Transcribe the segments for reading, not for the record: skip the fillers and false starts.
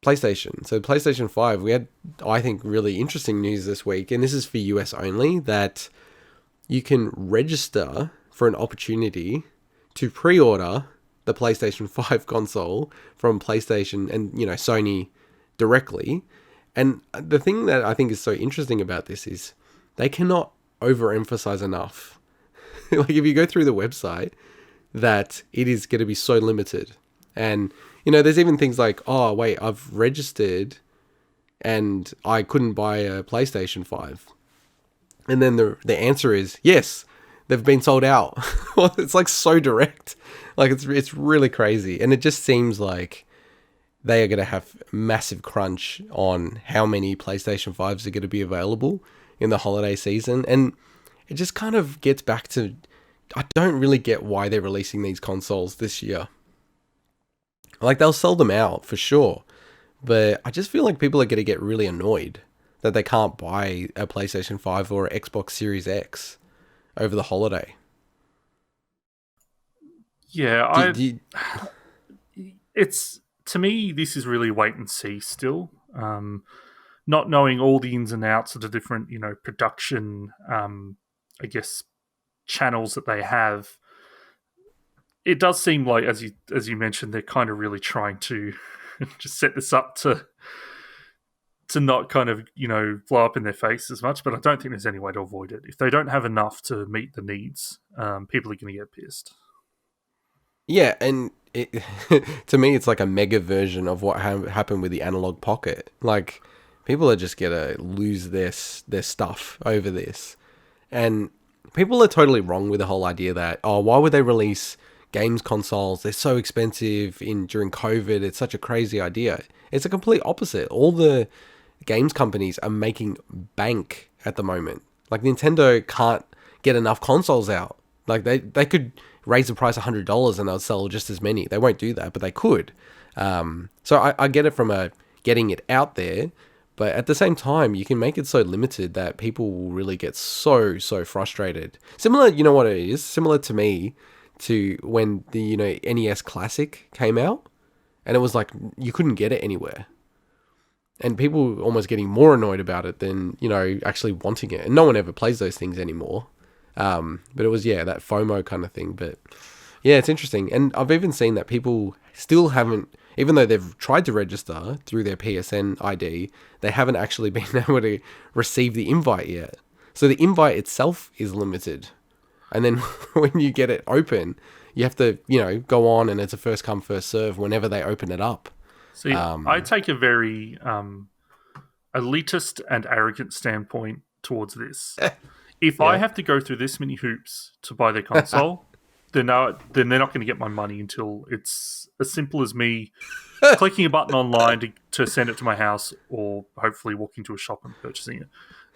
PlayStation. So PlayStation 5, we had, I think, really interesting news this week, and this is for US only, that you can register for an opportunity to pre-order the PlayStation 5 console from PlayStation and, Sony directly. And the thing that I think is so interesting about this is they cannot overemphasize enough. Like, if you go through the website, that it is going to be so limited. And, there's even things like, oh, wait, I've registered and I couldn't buy a PlayStation 5. And then the answer is, yes, they've been sold out. It's like so direct. Like, it's really crazy. And it just seems like they are going to have massive crunch on how many PlayStation 5s are going to be available in the holiday season. And it just kind of gets back to, I don't really get why they're releasing these consoles this year. Like, they'll sell them out for sure, but I just feel like people are going to get really annoyed that they can't buy a PlayStation 5 or an Xbox Series X over the holiday. Yeah, it's, to me, this is really wait and see still. Not knowing all the ins and outs of the different, production, I guess, channels that they have. It does seem like, as you mentioned, they're kind of really trying to just set this up to not kind of, blow up in their face as much, but I don't think there's any way to avoid it. If they don't have enough to meet the needs, people are going to get pissed. Yeah, and to me, it's like a mega version of what happened with the analog pocket. Like, people are just going to lose their stuff over this. And people are totally wrong with the whole idea that, oh, why would they release games consoles? They're so expensive during COVID. It's such a crazy idea. It's a complete opposite. All the games companies are making bank at the moment. Like, Nintendo can't get enough consoles out. Like, they could raise the price $100 and they'll sell just as many. They won't do that, but they could. So I get it from getting it out there, but at the same time, you can make it so limited that people will really get so frustrated. Similar, you know what it is? Similar to me to when the, NES Classic came out, and it was like you couldn't get it anywhere. And people were almost getting more annoyed about it than, actually wanting it. And no one ever plays those things anymore. But it was, that FOMO kind of thing. But yeah, it's interesting. And I've even seen that people still haven't, even though they've tried to register through their PSN ID, they haven't actually been able to receive the invite yet. So the invite itself is limited. And then when you get it open, you have to, go on, and it's a first come, first serve whenever they open it up. See, I take a very elitist and arrogant standpoint towards this. If I have to go through this many hoops to buy their console, then they're not going to get my money until it's as simple as me clicking a button online to send it to my house, or hopefully walking to a shop and purchasing it.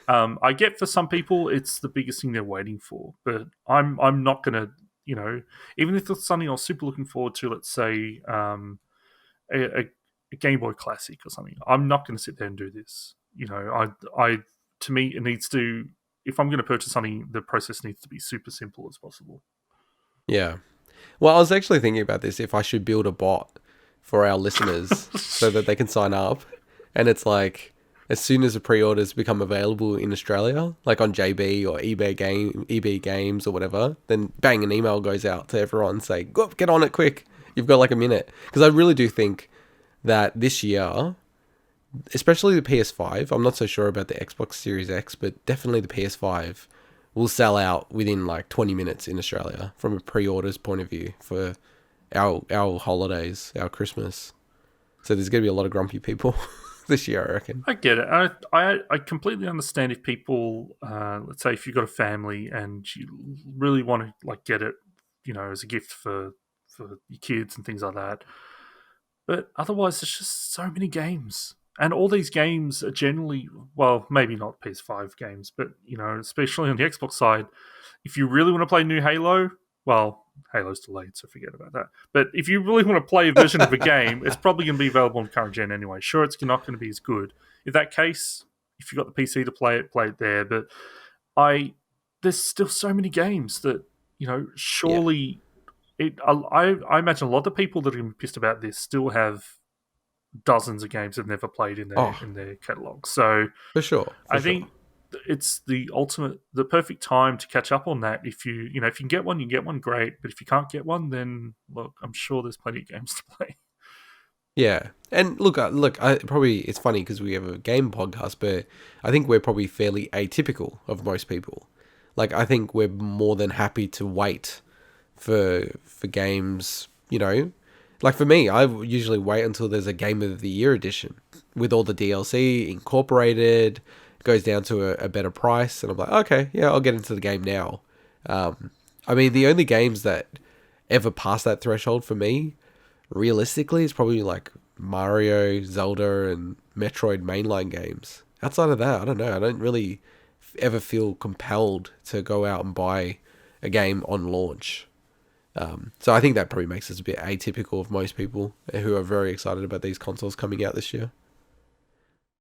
I get for some people it's the biggest thing they're waiting for, but I'm not going to, even if it's something I was super looking forward to, let's say a Game Boy Classic or something, I'm not going to sit there and do this. I to me, it needs to, if I'm going to purchase something, the process needs to be super simple as possible. Yeah. Well, I was actually thinking about this, if I should build a bot for our listeners so that they can sign up. And it's like, as soon as the pre-orders become available in Australia, like on JB or eBay Games or whatever, then bang, an email goes out to everyone saying, go, get on it quick. You've got like a minute. Because I really do think that this year, especially the PS5, I'm not so sure about the Xbox Series X, but definitely the PS5 will sell out within like 20 minutes in Australia from a pre-orders point of view for our holidays, our Christmas. So there's going to be a lot of grumpy people this year, I reckon. I get it. I completely understand if people, let's say if you've got a family and you really want to like get it, as a gift for your kids and things like that. But otherwise, there's just so many games. And all these games are generally, well, maybe not PS5 games, but, especially on the Xbox side, if you really want to play new Halo, well, Halo's delayed, so forget about that. But if you really want to play a version of a game, it's probably going to be available on current gen anyway. Sure, it's not going to be as good. In that case, if you've got the PC to play it there. But there's still so many games that, surely... I imagine a lot of people that are going to be pissed about this still have dozens of games they've never played Oh, in their catalog. So for sure, for I sure. think it's the perfect time to catch up on that. If if you can get one, you get one, great. But if you can't get one, then look, I'm sure there's plenty of games to play. Yeah, and look, I probably it's funny because we have a game podcast, but I think we're probably fairly atypical of most people. Like, I think we're more than happy to wait for games. Like for me, I usually wait until there's a Game of the Year edition with all the DLC incorporated. It goes down to a better price, and I'm like, okay, yeah, I'll get into the game now. I mean, the only games that ever pass that threshold for me realistically, it's probably like Mario, Zelda, and Metroid mainline games. Outside of that, I don't know. I don't really ever feel compelled to go out and buy a game on launch. So I think that probably makes us a bit atypical of most people who are very excited about these consoles coming out this year.